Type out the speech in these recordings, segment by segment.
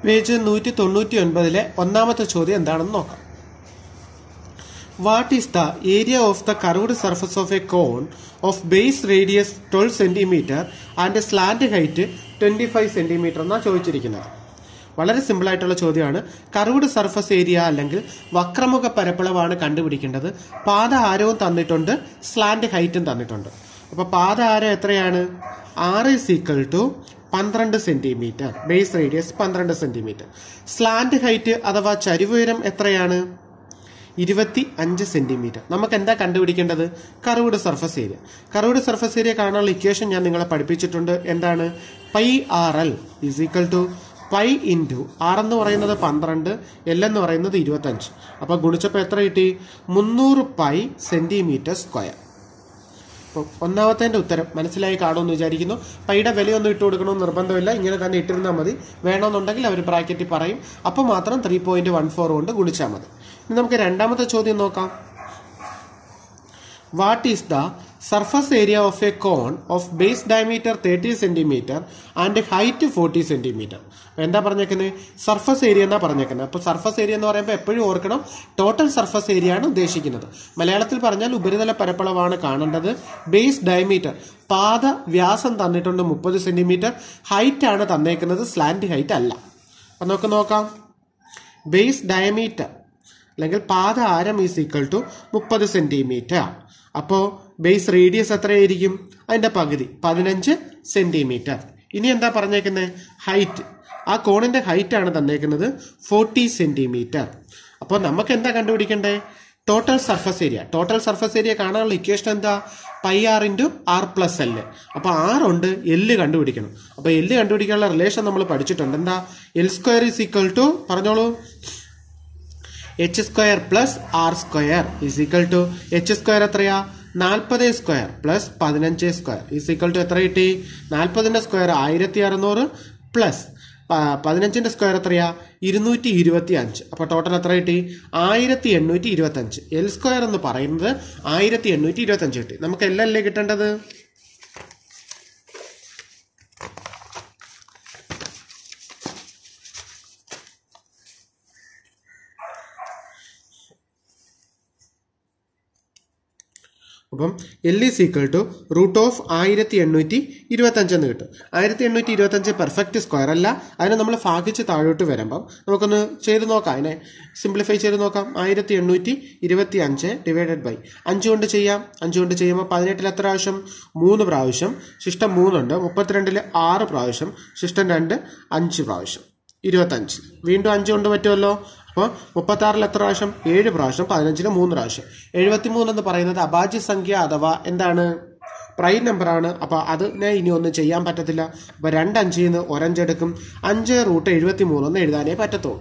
Page 199 ഒന്നാമത്തെ ചോദ്യം എന്താണെന്ന് നോക്കാം. What is the area of the curved surface of a cone of base radius 12 cm and slant height 25 cm എന്നാണ് ചോദിച്ചിരിക്കുന്നത്. വളരെ സിമ്പിൾ ആയിട്ടുള്ള ചോദ്യമാണ്. കർവ്ഡ് സർഫസ് ഏരിയ അല്ലെങ്കിൽ വക്രമുഖ പരപ്പളവാണ് കണ്ടുപിടിക്കേണ്ടത്. പാദ ആരവും തന്നിട്ടുണ്ട്, സ്ലാന്റ് ഹൈറ്റും തന്നിട്ടുണ്ട്. അപ്പൊ പാദ ആരം എത്രയാണ്? r = 12 centimetre, base radius 12 centimetre. Slant height അഥവാ ചരിവുയരം എത്രയാണ്? 25 സെന്റിമീറ്റർ. നമുക്ക് എന്താ കണ്ടുപിടിക്കേണ്ടത്? Curved surface area. Curved surface area കാണാനുള്ള ഇക്വേഷൻ ഞാൻ നിങ്ങളെ പഠിപ്പിച്ചിട്ടുണ്ട്. എന്താണ്? πRL = π × r എന്ന് പറയുന്നത് 12, L എന്ന് പറയുന്നത് 25. അപ്പൊ ഗുണിച്ചപ്പോൾ എത്ര കിട്ടി? 300 π സെന്റിമീറ്റർ സ്ക്വയർ. അപ്പോൾ ഒന്നാമത്തെ ഉത്തരം മനസ്സിലായി കാണുമെന്ന് വിചാരിക്കുന്നു. പൈയുടെ വിലയൊന്നും ഇട്ട് കൊടുക്കണമെന്ന് നിർബന്ധമില്ല, ഇങ്ങനെ തന്നെ ഇട്ടിരുന്നാൽ മതി. വേണമെന്നുണ്ടെങ്കിൽ അവർ ബ്രാക്കറ്റിൽ പറയും, അപ്പോൾ മാത്രം 3.14 കൊണ്ട് ഗുണിച്ചാൽ മതി. ഇനി നമുക്ക് രണ്ടാമത്തെ ചോദ്യം നോക്കാം. What is the surface area of a cone of base diameter 30 centimetre and height 40 centimetre? എന്താ പറഞ്ഞേക്കുന്നത്? സർഫസ് ഏരിയ എന്നാ പറഞ്ഞേക്കുന്നത്. അപ്പോൾ സർഫസ് ഏരിയ എന്ന് പറയുമ്പോൾ എപ്പോഴും ഓർക്കണം, ടോട്ടൽ സർഫസ് ഏരിയ ആണ് ഉദ്ദേശിക്കുന്നത്. മലയാളത്തിൽ പറഞ്ഞാൽ ഉപരിതല പരപ്പളവാണ് കാണേണ്ടത്. ബേസ് ഡയമീറ്റർ, പാദ വ്യാസം തന്നിട്ടുണ്ട് 30 സെന്റിമീറ്റർ. ഹൈറ്റ് ആണ് തന്നേക്കുന്നത്, സ്ലാന്റ് ഹൈറ്റ് അല്ല. അപ്പം നമുക്ക് നോക്കാം. ബേസ് ഡയമീറ്റർ അല്ലെങ്കിൽ പാദ ആരം = 30 സെന്റിമീറ്റർ. അപ്പോൾ ബേസ് റേഡിയസ് എത്രയായിരിക്കും? അതിന്റെ പകുതി 15 സെന്റിമീറ്റർ. ഇനി എന്താ പറഞ്ഞേക്കുന്നത്? ഹൈറ്റ്. ആ കോണിന്റെ ഹൈറ്റ് ആണ് തന്നേക്കുന്നത് 40 സെന്റിമീറ്റർ. അപ്പോൾ നമുക്ക് എന്താ കണ്ടുപിടിക്കണ്ടേ? Total surface area. Total surface area കാണാനുള്ള ഇക്വേഷൻ എന്താ? πr × r + L. അപ്പോൾ r ഉണ്ട്, L കണ്ടുപിടിക്കണം. അപ്പോൾ L കണ്ടുപിടിക്കാനുള്ള റിലേഷൻ നമ്മൾ പഠിച്ചിട്ടുണ്ട്. എന്താ? L² പറഞ്ഞോളൂ. h² + r² h² എത്രയാ? 40² + 15² എത്ര കിട്ടി? 40ന്റെ സ്ക്വയർ 1600 പ്ലസ് 15ന്റെ സ്ക്വയർ എത്രയാ? 225. അപ്പൊ ടോട്ടൽ എത്ര കിട്ടി? 1825. L² എന്ന് പറയുന്നത് 1825 കിട്ടി. നമുക്ക് L അല്ലേ കിട്ടേണ്ടത്? അപ്പം L = √1825 എന്ന് കിട്ടും. 1825 പെർഫെക്റ്റ് സ്ക്വയർ അല്ല, അതിനെ നമ്മൾ ഭാഗിച്ച് താഴോട്ട് വരുമ്പം നമുക്കൊന്ന് ചെയ്ത് നോക്കാം. അതിനെ സിംപ്ലിഫൈ ചെയ്ത് നോക്കാം. 1825 / 5 കൊണ്ട് ചെയ്യാം. 5 കൊണ്ട് ചെയ്യുമ്പോൾ 18 എത്ര പ്രാവശ്യം? 3 പ്രാവശ്യം. ശിഷ്ടം 3 ഉണ്ട്. 32 6 പ്രാവശ്യം. ശിഷ്ടം 2 5 പ്രാവശ്യം. 25. വീണ്ടും 5 കൊണ്ട് പറ്റുമല്ലോ. അപ്പോൾ 36 എത്ര പ്രാവശ്യം? 7 പ്രാവശ്യം. 15 3 പ്രാവശ്യം. 73 എന്ന് പറയുന്നത് അഭാജ്യ സംഖ്യ അഥവാ എന്താണ്? പ്രൈം നമ്പർ ആണ്. അപ്പോൾ അതിനെ ഇനി ഒന്നും ചെയ്യാൻ പറ്റത്തില്ല. അപ്പോൾ 2 5 ന്ന് 1 5 എടുക്കും. 5 √73 എന്ന് എഴുതാനേ പറ്റത്തുള്ളൂ.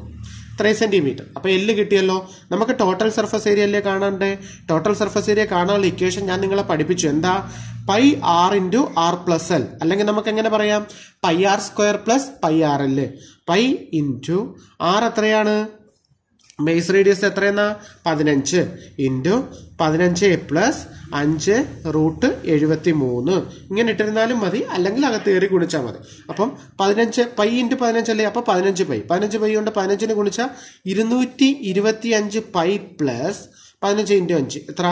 3 സെന്റിമീറ്റർ. അപ്പോൾ L കിട്ടിയല്ലോ. നമുക്ക് ടോട്ടൽ സർഫസ് ഏരിയ അല്ലേ കാണണ്ടേ? ടോട്ടൽ സർഫസ് ഏരിയ കാണാനുള്ള ഇക്വേഷൻ ഞാൻ നിങ്ങളെ പഠിപ്പിച്ചു. എന്താ? πr × r + L. അല്ലെങ്കിൽ നമുക്ക് എങ്ങനെ പറയാം? πr² + πrL. π × r എത്രയാണ്? ബേസ് റേഡിയസ് എത്രയെന്നാ? 15 × 15 + 5 √73. ഇങ്ങനെ ഇട്ടിരുന്നാലും മതി, അല്ലെങ്കിൽ അകത്ത് കയറി ഗുണിച്ചാൽ മതി. അപ്പം 15 π × 15 അല്ലേ? അപ്പൊ 15 π. 15 π കൊണ്ട് 15ന് ഗുണിച്ചാൽ 225 π + 15 × 5 എത്ര?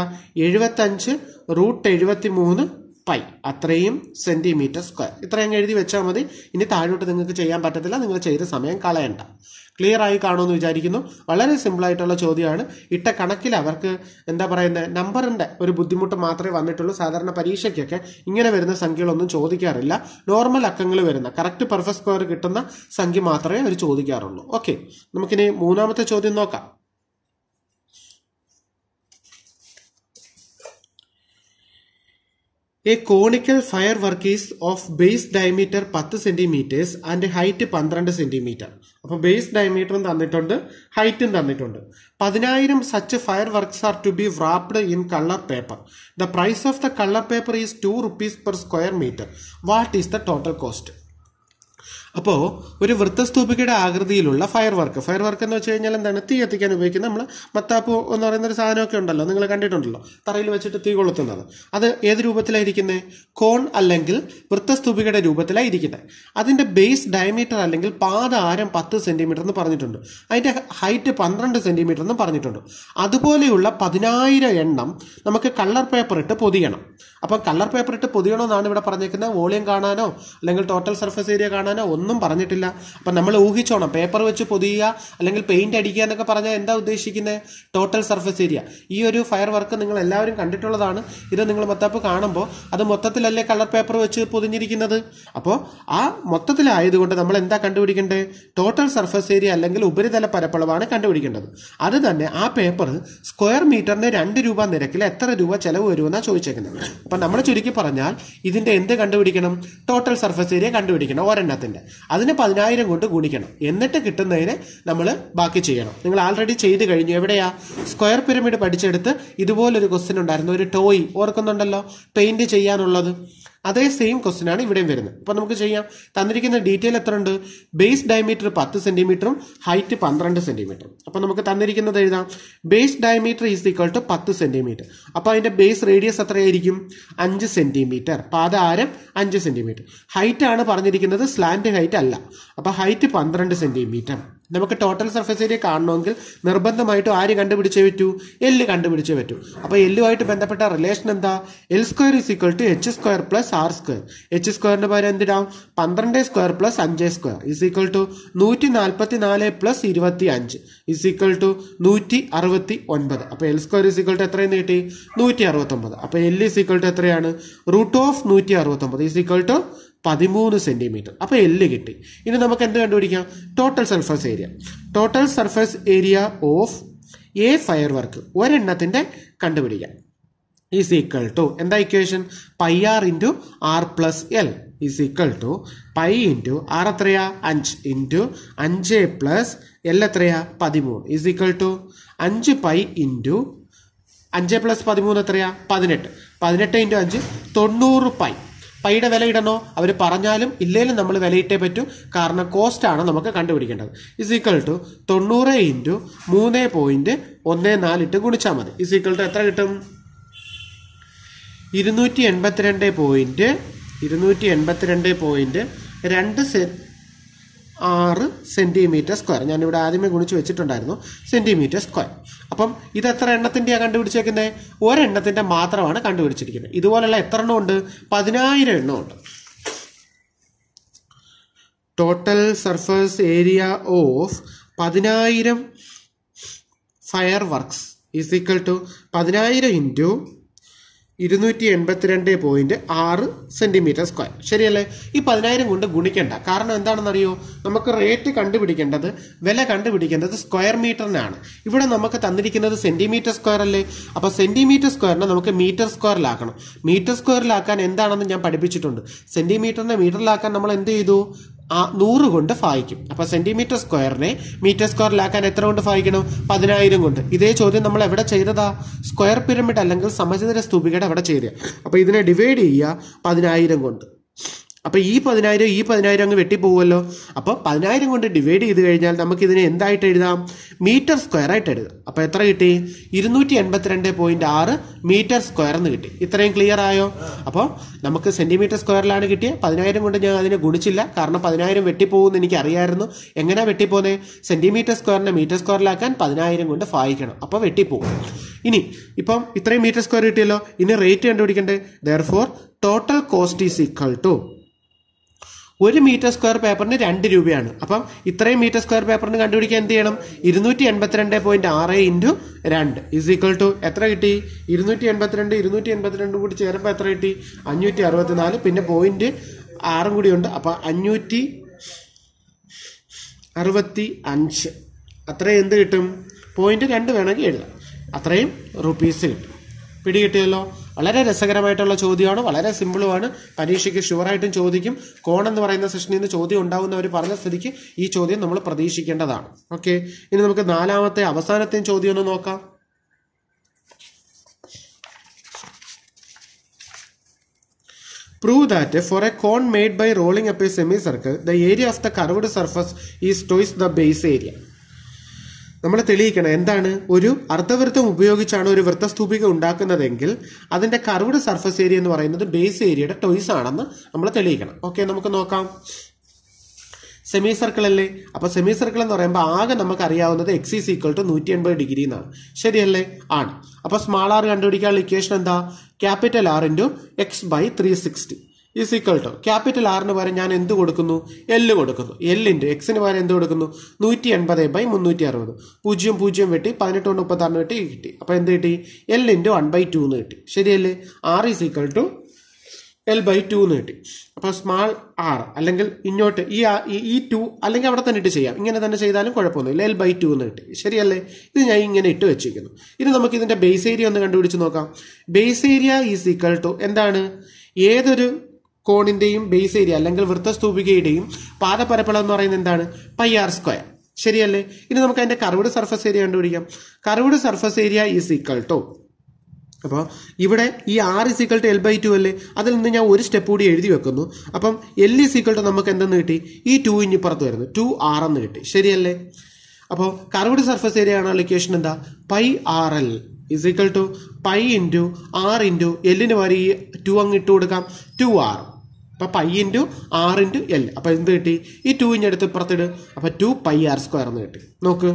75 √73 π. അത്രയും സെന്റിമീറ്റർ സ്ക്വയർ. ഇത്രയും എഴുതി വെച്ചാൽ മതി. ഇനി താഴോട്ട് നിങ്ങൾക്ക് ചെയ്യാൻ പറ്റത്തില്ല. നിങ്ങൾ ചെയ്ത സമയം കളയണ്ട. ക്ലിയർ ആയി കാണുമെന്ന് വിചാരിക്കുന്നു. വളരെ സിമ്പിൾ ആയിട്ടുള്ള ചോദ്യമാണ്. ഇട്ട കണക്കിൽ അവർക്ക് എന്താ പറയുന്നത്, നമ്പറിന്റെ ഒരു ബുദ്ധിമുട്ട് മാത്രമേ വന്നിട്ടുള്ളൂ. സാധാരണ പരീക്ഷയ്ക്കൊക്കെ ഇങ്ങനെ വരുന്ന സംഖ്യകളൊന്നും ചോദിക്കാറില്ല. നോർമൽ അക്കങ്ങൾ വരുന്ന കറക്റ്റ് പെർഫെക്റ്റ് സ്ക്വയർ കിട്ടുന്ന സംഖ്യ മാത്രമേ അവർ ചോദിക്കാറുള്ളൂ. ഓക്കെ, നമുക്കിനി മൂന്നാമത്തെ ചോദ്യം നോക്കാം. A conical firework is of base diameter 10 centimeters and height 12 centimeter. അപ്പോൾ ബേസ് ഡയമീറ്ററും തന്നിട്ടുണ്ട്, ഹൈറ്റും തന്നിട്ടുണ്ട്. 10,000 such fireworks are to be wrapped in color paper. The price of the color paper is 2 rupees per square meter. What is the total cost? അപ്പോൾ ഒരു വൃത്തസ്തൂപികയുടെ ആകൃതിയിലുള്ള fire work എന്ന് വെച്ച് കഴിഞ്ഞാൽ എന്താണ്? തീ കത്തിക്കാൻ ഉപയോഗിക്കുന്ന നമ്മൾ മത്താപ്പ് എന്ന് പറയുന്ന ഒരു സാധനമൊക്കെ ഉണ്ടല്ലോ, നിങ്ങൾ കണ്ടിട്ടുണ്ടല്ലോ, തറയിൽ വെച്ചിട്ട് തീ കൊളുത്തുന്നത്. അത് ഏത് രൂപത്തിലായിരിക്കുന്നത്? കോൺ അല്ലെങ്കിൽ വൃത്തസ്തൂപികയുടെ രൂപത്തിലായിരിക്കുന്നത്. അതിൻ്റെ ബേസ് ഡയമീറ്റർ അല്ലെങ്കിൽ പാദ ആരം 10 സെന്റിമീറ്റർ എന്ന് പറഞ്ഞിട്ടുണ്ട്. അതിൻ്റെ ഹൈറ്റ് 12 സെന്റിമീറ്റർ എന്ന് പറഞ്ഞിട്ടുണ്ട്. അതുപോലെയുള്ള 10,000 എണ്ണം നമുക്ക് കളർ പേപ്പർ ഇട്ട് പൊതിയണം. അപ്പം കളർ പേപ്പർ ഇട്ട് പൊതിയണമെന്നാണ് ഇവിടെ പറഞ്ഞേക്കുന്നത്. വോളിയം കാണാനോ അല്ലെങ്കിൽ ടോട്ടൽ സർഫസ് ഏരിയ കാണാനോ ഒന്നും പറഞ്ഞിട്ടില്ല. അപ്പം നമ്മൾ ഊഹിച്ചോണം, പേപ്പർ വെച്ച് പൊതിയുക അല്ലെങ്കിൽ പെയിന്റ് അടിക്കുക എന്നൊക്കെ പറഞ്ഞാൽ എന്താ ഉദ്ദേശിക്കുന്നത്? Total surface area. ഈ ഒരു ഫയർ വർക്ക് നിങ്ങൾ എല്ലാവരും കണ്ടിട്ടുള്ളതാണ്. ഇത് നിങ്ങൾ മത്താപ്പ് കാണുമ്പോൾ അത് മൊത്തത്തിലല്ലേ കളർ പേപ്പർ വെച്ച് പൊതിഞ്ഞിരിക്കുന്നത്. അപ്പോൾ ആ മൊത്തത്തിലായതുകൊണ്ട് നമ്മൾ എന്താ കണ്ടുപിടിക്കേണ്ടത്? ടോട്ടൽ സർഫസ് ഏരിയ അല്ലെങ്കിൽ ഉപരിതല പരപ്പളവാണ് കണ്ടുപിടിക്കേണ്ടത്. അത് തന്നെ ആ പേപ്പർ സ്ക്വയർ മീറ്ററിന് 2 രൂപ നിരക്കിൽ എത്ര രൂപ ചെലവ് വരുമെന്നാണ് ചോദിച്ചേക്കുന്നത്. അപ്പം നമ്മൾ ചുരുക്കി പറഞ്ഞാൽ ഇതിന്റെ എന്ത് കണ്ടുപിടിക്കണം? ടോട്ടൽ സർഫസ് ഏരിയ കണ്ടുപിടിക്കണം ഒരെണ്ണത്തിന്റെ. അതിന് 10,000 കൊണ്ട് ഗുണിക്കണം. എന്നിട്ട് കിട്ടുന്നതിന് നമ്മൾ ബാക്കി ചെയ്യണം. നിങ്ങൾ ആൾറെഡി ചെയ്ത് കഴിഞ്ഞു. എവിടെയാ? സ്ക്വയർ പിരമിഡ് പഠിച്ചെടുത്ത് ഇതുപോലൊരു ക്വസ്റ്റ്യൻ ഉണ്ടായിരുന്നു, ഒരു ടോയ് ഓർക്കുന്നുണ്ടല്ലോ, പെയിന്റ് ചെയ്യാനുള്ളത്. അതേ സെയിം ക്വസ്റ്റ്യൻ ആണ് ഇവിടെയും വരുന്നത്. അപ്പോൾ നമുക്ക് ചെയ്യാം. തന്നിരിക്കുന്ന ഡീറ്റെയിൽ എത്ര ഉണ്ട്? ബേസ് ഡയമീറ്റർ 10 സെന്റിമീറ്ററും ഹൈറ്റ് 12 സെന്റിമീറ്ററും. അപ്പോൾ നമുക്ക് തന്നിരിക്കുന്നത് എഴുതാം. Base diameter is equal to 10 centimetre. അപ്പോൾ അതിന്റെ ബേസ് റേഡിയസ് എത്രയായിരിക്കും? 5 സെന്റിമീറ്റർ. പാദ ആരം 5 സെന്റിമീറ്റർ. ഹൈറ്റ് ആണ് പറഞ്ഞിരിക്കുന്നത്, സ്ലാന്റ് ഹൈറ്റ് അല്ല. അപ്പോൾ ഹൈറ്റ് 12 സെന്റിമീറ്റർ. നമുക്ക് ടോട്ടൽ സർഫസ് ഏരിയ കാണണമെങ്കിൽ നിർബന്ധമായിട്ടും ആര് കണ്ടുപിടിച്ചേ പറ്റൂ? എല്ല് കണ്ടുപിടിച്ചേ പറ്റൂ. അപ്പോൾ എല്ലുമായിട്ട് ബന്ധപ്പെട്ട റിലേഷൻ എന്താ? L square is equal to h square plus r square. H സ്ക്വയറിന്റെ പകരം എന്തിനാ? 12 square plus 5 square is equal to 144 plus 25 is equal to 169. അപ്പോൾ l square is equal to എത്രയെന്ന് കിട്ടി? 169. അപ്പോൾ എൽ ഈസ് ഈക്വൽ ടു എത്രയാണ്? Root of 169 is equal to 13 centimetre. അപ്പോൾ l കിട്ടി. ഇനി നമുക്ക് എന്ത് കണ്ടുപിടിക്കാം? Total surface area. Total surface area of A firework ഒരെണ്ണത്തിന്റെ കണ്ടുപിടിക്കാം. ഈസ് ഈക്വൽ ടു എന്താ equation? Pi r into r plus l is equal to pi into r എത്രയാ? 5 ഇൻറ്റു 5 പ്ലസ് എൽ എത്രയാ? 13 is equal to 5 pi into 5 plus 13 എത്രയാ? 18. 18 into 5 90 pi. പൈയുടെ വില ഇടണോ? അവർ പറഞ്ഞാലും ഇല്ലേലും നമ്മൾ വിലയിട്ടേ പറ്റൂ. കാരണം കോസ്റ്റ് ആണ് നമുക്ക് കണ്ടുപിടിക്കേണ്ടത്. ഇസ് ഈക്വൽ ടു 90 ഇൻറ്റു 3.14 ഇട്ട് ഗുണിച്ചാൽ മതി. ഇസ് ഈക്വൽ ടു എത്ര കിട്ടും? 282.6 സെന്റിമീറ്റർ സ്ക്വയർ. ഞാനിവിടെ ആദ്യമേ ഗുണിച്ച് വെച്ചിട്ടുണ്ടായിരുന്നു, സെന്റിമീറ്റർ സ്ക്വയർ. അപ്പം ഇത് എത്ര എണ്ണത്തിൻ്റെയാണ് കണ്ടുപിടിച്ചേക്കുന്നത്? ഒരെണ്ണത്തിന്റെ മാത്രമാണ് കണ്ടുപിടിച്ചിരിക്കുന്നത്. ഇതുപോലുള്ള എത്ര എണ്ണം ഉണ്ട്? 10,000 എണ്ണം ഉണ്ട്. Total surface area of 10,000 fireworks is equal to 10,000 into 282.6 centimetre square. ശരിയല്ലേ? ഈ 10,000 കൊണ്ട് ഗുണിക്കണ്ട. കാരണം എന്താണെന്നറിയോ? നമുക്ക് റേറ്റ് കണ്ടുപിടിക്കേണ്ടത്, വില കണ്ടുപിടിക്കേണ്ടത് സ്ക്വയർ മീറ്ററിനാണ്. ഇവിടെ നമുക്ക് തന്നിരിക്കുന്നത് സെന്റിമീറ്റർ സ്ക്വയർ അല്ലേ? അപ്പൊ സെന്റിമീറ്റർ സ്ക്വയറിനെ നമുക്ക് മീറ്റർ സ്ക്വയറിലാക്കണം. മീറ്റർ സ്ക്വയറിലാക്കാൻ എന്താണെന്ന് ഞാൻ പഠിപ്പിച്ചിട്ടുണ്ട്. സെന്റിമീറ്ററിനെ മീറ്ററിലാക്കാൻ നമ്മൾ എന്ത് ചെയ്തു? 100 കൊണ്ട് ഭാഗിക്കും. അപ്പൊ സെന്റിമീറ്റർ സ്ക്വയറിനെ മീറ്റർ സ്ക്വയറിലാക്കാൻ എത്ര കൊണ്ട് ഭാഗിക്കണം? 10,000 കൊണ്ട്. ഇതേ ചോദ്യം നമ്മൾ എവിടെ ചെയ്തതാ? സ്ക്വയർ പിരമിഡ് അല്ലെങ്കിൽ സമചതുര സ്തൂപികയുടെ അവിടെ ചെയ്തേ. അപ്പൊ ഇതിനെ ഡിവൈഡ് ചെയ്യുക 10,000 കൊണ്ട്. അപ്പൊ ഈ 10,000 അങ്ങ് വെട്ടിപ്പോകുമല്ലോ. അപ്പൊ 10,000 കൊണ്ട് ഡിവൈഡ് ചെയ്ത് കഴിഞ്ഞാൽ നമുക്ക് ഇതിനെ എന്തായിട്ട് എഴുതാം? മീറ്റർ സ്ക്വയർ ആയിട്ട് എഴുതാം. അപ്പൊ എത്ര കിട്ടി? 282.6 മീറ്റർ സ്ക്വയർ എന്ന് കിട്ടി. ഇത്രയും ക്ലിയർ ആയോ? അപ്പോൾ നമുക്ക് സെന്റിമീറ്റർ സ്ക്വയറിലാണ് കിട്ടിയത്. 10,000 കൊണ്ട് ഞാൻ അതിനെ ഗുണിച്ചില്ല, കാരണം 10,000 വെട്ടിപ്പോകുമെന്ന് എനിക്ക് അറിയാമായിരുന്നു. എങ്ങനെയാ വെട്ടിപ്പോകുന്നത്? സെന്റിമീറ്റർ സ്ക്വയറിനെ മീറ്റർ സ്ക്വയറിലാക്കാൻ 10,000 കൊണ്ട് ഭാഗിക്കണം. അപ്പോൾ വെട്ടിപ്പോകും. ഇനി ഇപ്പം ഇത്രയും മീറ്റർ സ്ക്വയർ കിട്ടിയല്ലോ. ഇനി റേറ്റ് കണ്ടുപിടിക്കണ്ടേ? Therefore total cost is equal to 1 metre square പേപ്പറിന് 2 രൂപയാണ്. അപ്പം ഇത്രയും മീറ്റർ സ്ക്വയർ പേപ്പറിന് കണ്ടുപിടിക്കാൻ എന്ത് ചെയ്യണം? 282.6 ഇൻറ്റു 2 ഈസ് ഈക്വൽ ടു എത്ര കിട്ടി? 282 കൂടി ചേരുമ്പോൾ എത്ര കിട്ടി? 564. പിന്നെ 0.6 കൂടി ഉണ്ട്. അപ്പം 565. അത്രയും എന്ത് കിട്ടും? 0.2 വേണമെങ്കിൽ എഴുതാം. അത്രയും റുപ്പീസ് കിട്ടും. പിടി കിട്ടിയല്ലോ. വളരെ രസകരമായിട്ടുള്ള ചോദ്യമാണ്, വളരെ സിമ്പിളുമാണ്. പരീക്ഷയ്ക്ക് ഷുവറായിട്ടും ചോദിക്കും. കോൺ എന്ന് പറയുന്ന സെഷനിൽ നിന്ന് ചോദ്യം ഉണ്ടാവുന്നവർ പറഞ്ഞ സ്ഥിതിക്ക് ഈ ചോദ്യം നമ്മൾ പ്രതീക്ഷിക്കേണ്ടതാണ്. ഓക്കെ, ഇനി നമുക്ക് 4ാമത്തെ അവസാനത്തെയും ചോദ്യം ഒന്ന് നോക്കാം. Prove that for a cone made by rolling up a semicircle, the area of the curved surface is twice the base area. നമ്മൾ തെളിയിക്കണം എന്താണ്, ഒരു അർദ്ധവൃത്തം ഉപയോഗിച്ചാണ് ഒരു വൃത്തസ്തൂപിക ഉണ്ടാക്കുന്നതെങ്കിൽ അതിന്റെ കർവ്ഡ് സർഫസ് ഏരിയ എന്ന് പറയുന്നത് ബേസ് ഏരിയയുടെ ടോയ്സ് ആണെന്ന് നമ്മൾ തെളിയിക്കണം. ഓക്കെ, നമുക്ക് നോക്കാം. സെമി സർക്കിൾ അല്ലേ, അപ്പൊ സെമി സർക്കിൾ എന്ന് പറയുമ്പോൾ ആകെ നമുക്ക് അറിയാവുന്നത് x = 180 ഡിഗ്രി എന്നാണ്. ശരിയല്ലേ? ആണ്. അപ്പൊ സ്മാൾ ആർ കണ്ടുപിടിക്കാനുള്ള ഇക്വേഷൻ എന്താ? Capital R × x/360 is equal to capital ആറിന് പകരം ഞാൻ എന്ത് കൊടുക്കുന്നു? L കൊടുക്കുന്നു. L × എക്സിന് പകരം എന്ത് കൊടുക്കുന്നു? 180/360. 0 0 വെട്ടി 18 കൊണ്ട് 36 വെട്ടി കിട്ടി. അപ്പൊ എന്ത് കിട്ടി? L × 1/2 എന്ന് കിട്ടി. ശരിയല്ലേ? R = L/2 എന്ന് കിട്ടി. അപ്പൊ സ്മാൾ ആർ അല്ലെങ്കിൽ ഇങ്ങോട്ട് ഈ 2 അല്ലെങ്കിൽ അവിടെ തന്നെ ഇട്ട് ചെയ്യാം, ഇങ്ങനെ തന്നെ ചെയ്താലും കുഴപ്പമൊന്നുമില്ല. L/2 എന്ന് കിട്ടി. ശരിയല്ലേ? ഇത് ഞാൻ ഇങ്ങനെ ഇട്ട് വെച്ചിരിക്കുന്നു. ഇനി നമുക്ക് ഇതിന്റെ ബേസ് ഏരിയ ഒന്ന് കണ്ടുപിടിച്ച് നോക്കാം. Base area is equal to എന്താണ്? ഏതൊരു കോണിന്റെയും ബേസ് ഏരിയ അല്ലെങ്കിൽ വൃത്തസ്തൂപികയുടെയും പാദപരപ്പളം എന്ന് പറയുന്നത് എന്താണ്? πr². ശരിയല്ലേ? ഇനി നമുക്ക് അതിന്റെ കർവ്ഡ് സർഫസ് ഏരിയ കണ്ടുപിടിക്കാം. Curved surface area is equal to, അപ്പോൾ ഇവിടെ ഈ R = L/2 അല്ലേ, അതിൽ നിന്ന് ഞാൻ ഒരു സ്റ്റെപ്പ് കൂടി എഴുതി വെക്കുന്നു. അപ്പം L = നമുക്ക് എന്തെന്ന് കിട്ടി? ഈ 2 ഇപ്പുറത്ത് വരുന്നു, 2r എന്ന് കിട്ടി. ശരിയല്ലേ? അപ്പോൾ കർവ്ഡ് സർഫസ് ഏരിയ ആണ് ഇക്വേഷൻ എന്താ? πrl = π × r × L ന് പകരം ഈ 2 അങ്ങ് ഇട്ട് കൊടുക്കാം, 2r. അപ്പൊ π × r × L. അപ്പൊ എന്ത് കിട്ടി? ഈ 2 എടുത്ത് ഇപ്പുറത്തിട്, അപ്പൊ 2πr² എന്ന് കിട്ടി. നോക്ക്,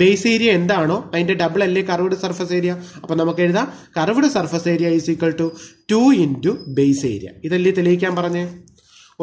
ബേസ് ഏരിയ എന്താണോ അതിന്റെ ഡബിൾ അല്ലേ കർവ്ഡ് സർഫസ് ഏരിയ. അപ്പൊ നമുക്ക് എഴുതാം curved surface area is equal to 2 × base area. ഇതല്ലേ തെളിയിക്കാൻ പറഞ്ഞേ?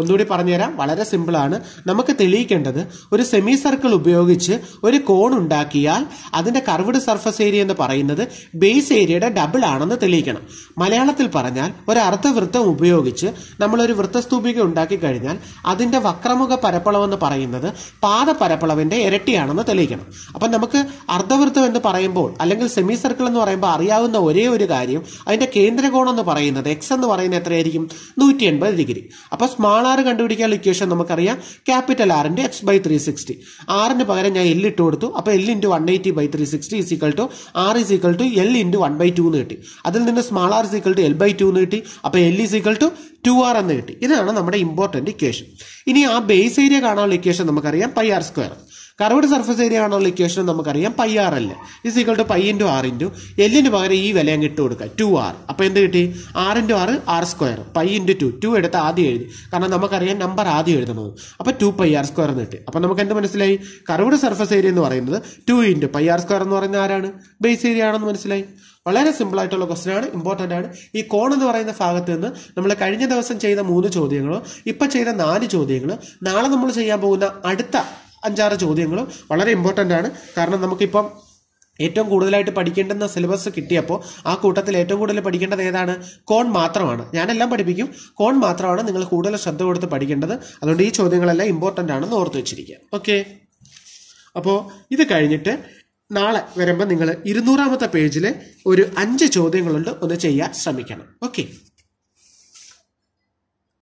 ഒന്നുകൂടി പറഞ്ഞുതരാം, വളരെ സിമ്പിൾ ആണ്. നമുക്ക് തെളിയിക്കേണ്ടത് ഒരു സെമി സർക്കിൾ ഉപയോഗിച്ച് ഒരു കോൺ ഉണ്ടാക്കിയാൽ അതിന്റെ കർവ്ഡ് സർഫസ് ഏരിയ എന്ന് പറയുന്നത് ബേസ് ഏരിയയുടെ ഡബിൾ ആണെന്ന് തെളിയിക്കണം. മലയാളത്തിൽ പറഞ്ഞാൽ ഒരു അർദ്ധവൃത്തം ഉപയോഗിച്ച് നമ്മളൊരു വൃത്തസ്തൂപിക ഉണ്ടാക്കി കഴിഞ്ഞാൽ അതിന്റെ വക്രമുഖ പരപ്പളവ് എന്ന് പറയുന്നത് പാദപരപ്പളവിന്റെ ഇരട്ടിയാണെന്ന് തെളിയിക്കണം. അപ്പം നമുക്ക് അർദ്ധവൃത്തം എന്ന് പറയുമ്പോൾ അല്ലെങ്കിൽ സെമി സർക്കിൾ എന്ന് പറയുമ്പോൾ അറിയാവുന്ന ഒരേ ഒരു കാര്യം അതിന്റെ കേന്ദ്രകോണം എന്ന് പറയുന്നത് x എന്ന് പറയുന്നത് എത്രയായിരിക്കും? 180 ഡിഗ്രി. അപ്പൊ സ്മാൾ ആർ കണ്ടുപിടിക്കാനുള്ള ഇക്വേഷൻ നമുക്കറിയാം, ക്യാപിറ്റൽ R × x/360. ആറിന് പകരം ഞാൻ L ഇട്ട് കൊടുത്തു. അപ്പൊ L × 180/360 = R = L × 1/2 എന്ന് കിട്ടി. അതിൽ നിന്ന് സ്മാൾ r = L/2 എന്ന് കിട്ടി. അപ്പൊ L = 2r എന്ന് കിട്ടി. ഇതാണ് നമ്മുടെ ഇമ്പോർട്ടന്റ് ഇക്വേഷൻ. ഇനി ആ ബേസ് ഏരിയ കാണാനുള്ള ഇക്വേഷൻ നമുക്കറിയാം πr². കർവ്ഡ് സർഫസ് ഏരിയ കാണാനുള്ള ഇക്വേഷൻ നമുക്കറിയാം πrl = π × r × L ന് പകരം ഈ വില അങ്ങ് ഇട്ട് കൊടുക്കുക, 2r. അപ്പൊ എന്ത് കിട്ടി? R × r r², π × 2 എടുത്ത് ആദ്യം എഴുതി, കാരണം നമുക്കറിയാം നമ്പർ ആദ്യം എഴുതണത്. അപ്പൊ 2πr² എന്ന് കിട്ടി. അപ്പൊ നമുക്ക് എന്ത് മനസ്സിലായി? കർവ്ഡ് സർഫസ് ഏരിയ എന്ന് പറയുന്നത് 2 × πr² എന്ന് പറയുന്നത് ആരാണ്? ബേസ് ഏരിയ ആണെന്ന് മനസ്സിലായി. വളരെ സിമ്പിൾ ആയിട്ടുള്ള ക്വസ്റ്റൻ ആണ്, ഇമ്പോർട്ടന്റ് ആണ്. ഈ കോൺ എന്ന് പറയുന്ന ഭാഗത്ത് നിന്ന് നമ്മൾ കഴിഞ്ഞ ദിവസം ചെയ്ത 3 ചോദ്യങ്ങളും ഇപ്പൊ ചെയ്ത 4 ചോദ്യങ്ങളും നാളെ നമ്മൾ ചെയ്യാൻ പോകുന്ന അടുത്ത 5-6 ചോദ്യങ്ങളും വളരെ ഇമ്പോർട്ടന്റ് ആണ്. കാരണം നമുക്കിപ്പം ഏറ്റവും കൂടുതലായിട്ട് പഠിക്കേണ്ടുന്ന സിലബസ് കിട്ടിയപ്പോൾ ആ കൂട്ടത്തിൽ ഏറ്റവും കൂടുതൽ പഠിക്കേണ്ടത് ഏതാണ്? കോൺ മാത്രമാണ്. ഞാനെല്ലാം പഠിപ്പിക്കും, കോൺ മാത്രമാണ് നിങ്ങൾ കൂടുതൽ ശ്രദ്ധ കൊടുത്ത് പഠിക്കേണ്ടത്. അതുകൊണ്ട് ഈ ചോദ്യങ്ങളെല്ലാം ഇമ്പോർട്ടന്റ് ആണെന്ന് ഓർത്ത് വെച്ചിരിക്കുക. ഓക്കെ, അപ്പോൾ ഇത് കഴിഞ്ഞിട്ട് നാളെ വരുമ്പോൾ നിങ്ങൾ 200-ാമത്തെ പേജിലെ ഒരു 5 ചോദ്യങ്ങളുണ്ട്, ഒന്ന് ചെയ്യാൻ ശ്രമിക്കണം. ഓക്കെ.